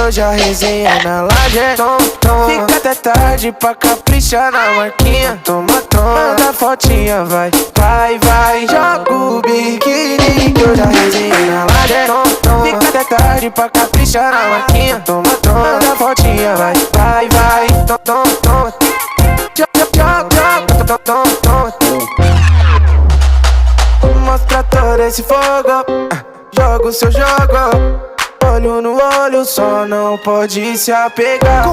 hoje a resenha na laje. Fica até tarde pra caprichar na marquinha. Toma, manda fotinha, vai, vai, vai. Joga o biquíni que hoje a resenha na laje. Fica até tarde pra caprichar na marquinha. Toma, manda fotinha, vai, vai, vai. Mostra todo esse fogo, joga o seu jogo. Olho no olho, só não pode se apegar.